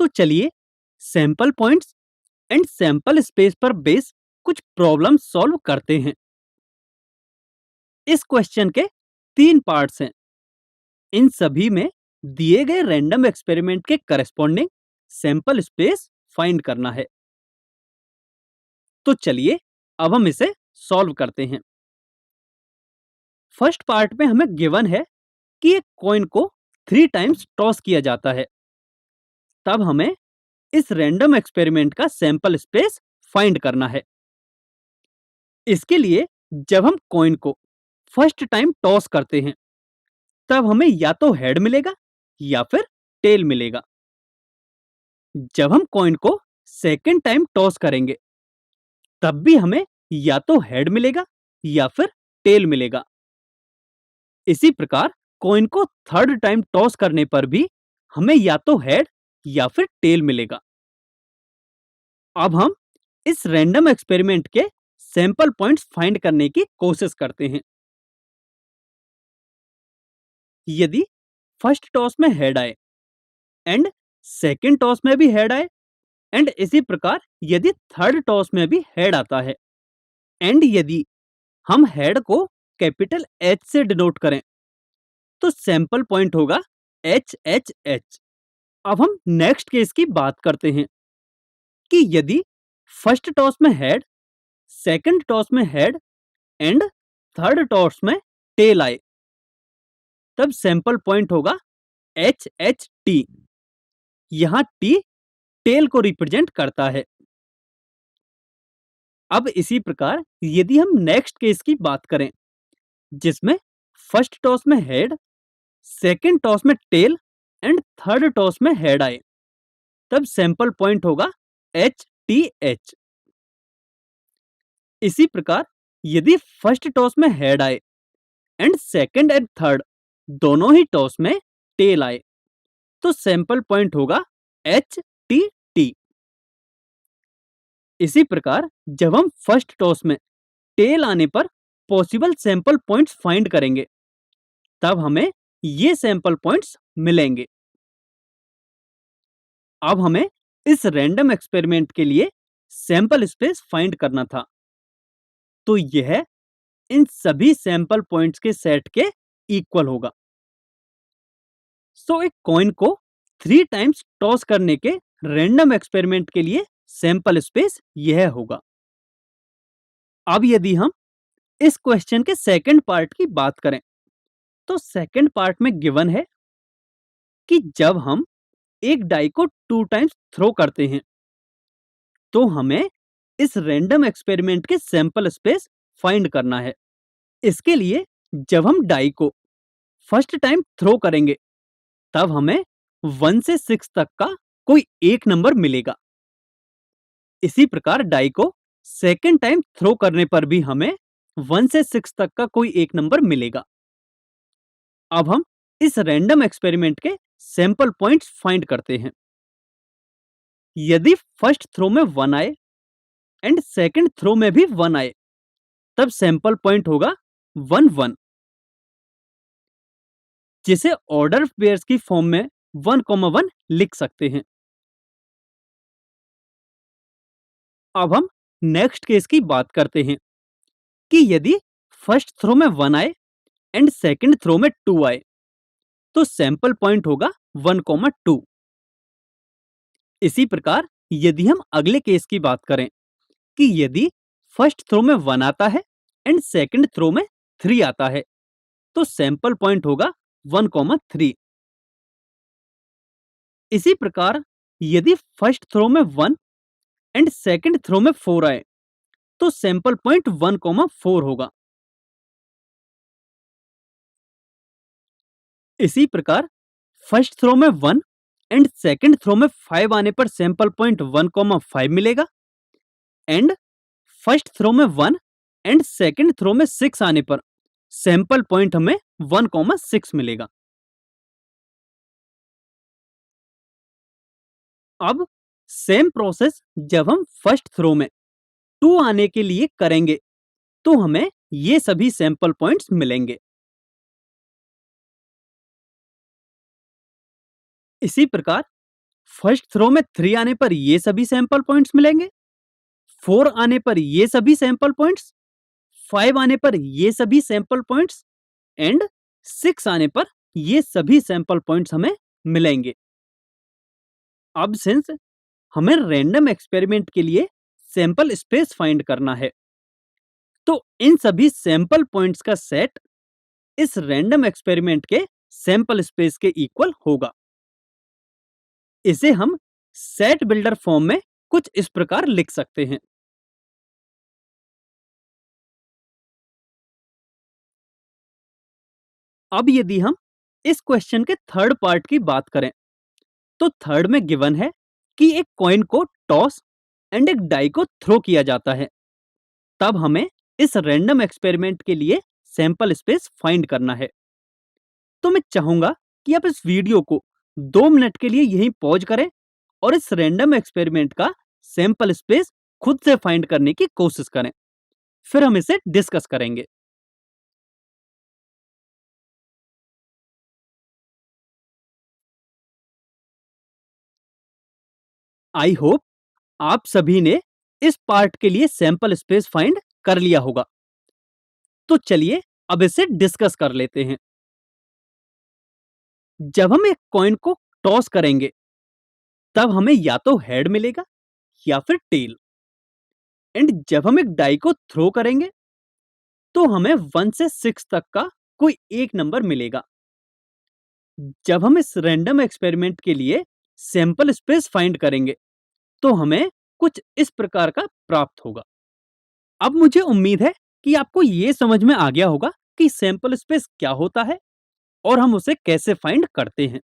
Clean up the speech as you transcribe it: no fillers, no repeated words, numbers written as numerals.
तो चलिए sample points and sample space पर बेस कुछ प्रॉब्लम सॉल्व करते हैं। इस क्वेश्चन के 3 पार्ट्स हैं। इन सभी में दिए गए रैंडम एक्सपेरिमेंट के करस्पॉन्डिंग सैंपल स्पेस फाइंड करना है। तो चलिए अब हम इसे सॉल्व करते हैं। फर्स्ट पार्ट में हमें गिवन है कि एक कॉइन को 3 टाइम्स टॉस किया जाता है। तब हमें इस रैंडम एक्सपेरिमेंट का सैंपल स्पेस फाइंड करना है। इसके लिए जब हम कॉइन को फर्स्ट टाइम टॉस करते हैं तब हमें या तो हेड मिलेगा या फिर टेल मिलेगा। जब हम कॉइन को सेकेंड टाइम टॉस करेंगे तब भी हमें या तो हेड मिलेगा या फिर टेल मिलेगा। इसी प्रकार कॉइन को थर्ड टाइम टॉस करने पर भी हमें या तो हेड या फिर टेल मिलेगा। अब हम इस रैंडम एक्सपेरिमेंट के सैंपल पॉइंट्स फाइंड करने की कोशिश करते हैं। यदि फर्स्ट टॉस में हेड आए एंड सेकेंड टॉस में भी हेड आए एंड इसी प्रकार यदि थर्ड टॉस में भी हेड आता है एंड यदि हम हेड को कैपिटल एच से डिनोट करें तो सैंपल पॉइंट होगा एच एच एच। अब हम नेक्स्ट केस की बात करते हैं कि यदि फर्स्ट टॉस में हेड, सेकंड टॉस में हेड एंड थर्ड टॉस में टेल आए तब सैंपल पॉइंट होगा एच एच टी। यहां टी टेल को रिप्रेजेंट करता है। अब इसी प्रकार यदि हम नेक्स्ट केस की बात करें जिसमें फर्स्ट टॉस में हेड, सेकंड टॉस में टेल एंड थर्ड टॉस में हेड आए तब सैंपल पॉइंट होगा एच टी एच। इसी प्रकार यदि फर्स्ट टॉस में हेड आए एंड सेकंड एंड थर्ड दोनों ही टॉस में टेल आए तो सैंपल पॉइंट होगा एच टी टी। इसी प्रकार जब हम फर्स्ट टॉस में टेल आने पर पॉसिबल सैंपल पॉइंट्स फाइंड करेंगे तब हमें ये सैंपल पॉइंट्स मिलेंगे। अब हमें इस रैंडम एक्सपेरिमेंट के लिए सैंपल स्पेस फाइंड करना था। तो यह इन सभी सैंपल पॉइंट्स के सेट के इक्वल होगा। सो एक कॉइन को 3 टाइम्स टॉस करने के रैंडम एक्सपेरिमेंट के लिए सैंपल स्पेस यह होगा। अब यदि हम इस क्वेश्चन के सेकंड पार्ट की बात करें तो सेकंड पार्ट में गिवन है कि जब हम एक डाई को 2 टाइम्स थ्रो करते हैं तो हमें इस रैंडम एक्सपेरिमेंट के सैंपल स्पेस फाइंड करना है। इसके लिए जब हम डाई को फर्स्ट टाइम थ्रो करेंगे तब हमें 1 से 6 तक का कोई एक नंबर मिलेगा। इसी प्रकार डाई को सेकेंड टाइम थ्रो करने पर भी हमें 1 से 6 तक का कोई एक नंबर मिलेगा। अब हम इस रैंडम एक्सपेरिमेंट के सैंपल पॉइंट्स फाइंड करते हैं। यदि फर्स्ट थ्रो में 1 आए एंड सेकेंड थ्रो में भी 1 आए तब सैंपल पॉइंट होगा 1 1, जिसे ऑर्डर पेयर्स की फॉर्म में 1,1 लिख सकते हैं। अब हम नेक्स्ट केस की बात करते हैं कि यदि फर्स्ट थ्रो में 1 आए एंड सेकेंड थ्रो में 2 आए तो सैंपल पॉइंट होगा 1,2। इसी प्रकार यदि हम अगले केस की बात करें कि यदि फर्स्ट थ्रो में 1 आता है एंड सेकेंड थ्रो में 3 आता है तो सैंपल पॉइंट होगा 1,3। इसी प्रकार यदि फर्स्ट थ्रो में 1 एंड सेकेंड थ्रो में 4 आए तो सैंपल पॉइंट 1,4 होगा। इसी प्रकार फर्स्ट थ्रो में 1 एंड सेकेंड थ्रो में 5 आने पर सैंपल पॉइंट 1,5 मिलेगा एंड फर्स्ट थ्रो में 1 एंड सेकेंड थ्रो में 6 आने पर सैंपल पॉइंट हमें 1,6 मिलेगा। अब सेम प्रोसेस जब हम फर्स्ट थ्रो में 2 आने के लिए करेंगे तो हमें ये सभी सैंपल पॉइंट्स मिलेंगे। इसी प्रकार फर्स्ट थ्रो में 3 आने पर ये सभी सैंपल पॉइंट्स मिलेंगे, 4 आने पर ये सभी सैंपल पॉइंट्स, 5 आने पर ये सभी सैंपल पॉइंट्स एंड 6 आने पर ये सभी सैंपल पॉइंट्स हमें मिलेंगे। अब सिंस हमें रैंडम एक्सपेरिमेंट के लिए सैंपल स्पेस फाइंड करना है, तो इन सभी सैंपल पॉइंट्स का सेट इस रैंडम एक्सपेरिमेंट के सैंपल स्पेस के इक्वल होगा। इसे हम सेट बिल्डर फॉर्म में कुछ इस प्रकार लिख सकते हैं। अब यदि हम इस क्वेश्चन के थर्ड पार्ट की बात करें, तो थर्ड में गिवन है कि एक कॉइन को टॉस एंड एक डाई को थ्रो किया जाता है। तब हमें इस रैंडम एक्सपेरिमेंट के लिए सैंपल स्पेस फाइंड करना है। तो मैं चाहूंगा कि आप इस वीडियो को 2 मिनट के लिए यहीं पॉज करें और इस रैंडम एक्सपेरिमेंट का सैंपल स्पेस खुद से फाइंड करने की कोशिश करें। फिर हम इसे डिस्कस करेंगे। आई होप आप सभी ने इस पार्ट के लिए सैंपल स्पेस फाइंड कर लिया होगा। तो चलिए अब इसे डिस्कस कर लेते हैं। जब हम एक कॉइन को टॉस करेंगे, तब हमें या तो हेड मिलेगा या फिर टेल। एंड जब हम एक डाई को थ्रो करेंगे, तो हमें 1 से 6 तक का कोई एक नंबर मिलेगा। जब हम इस रैंडम एक्सपेरिमेंट के लिए सैंपल स्पेस फाइंड करेंगे, तो हमें कुछ इस प्रकार का प्राप्त होगा। अब मुझे उम्मीद है कि आपको ये समझ में आ गया होगा कि सैंपल स्पेस क्या होता है और हम उसे कैसे फाइंड करते हैं।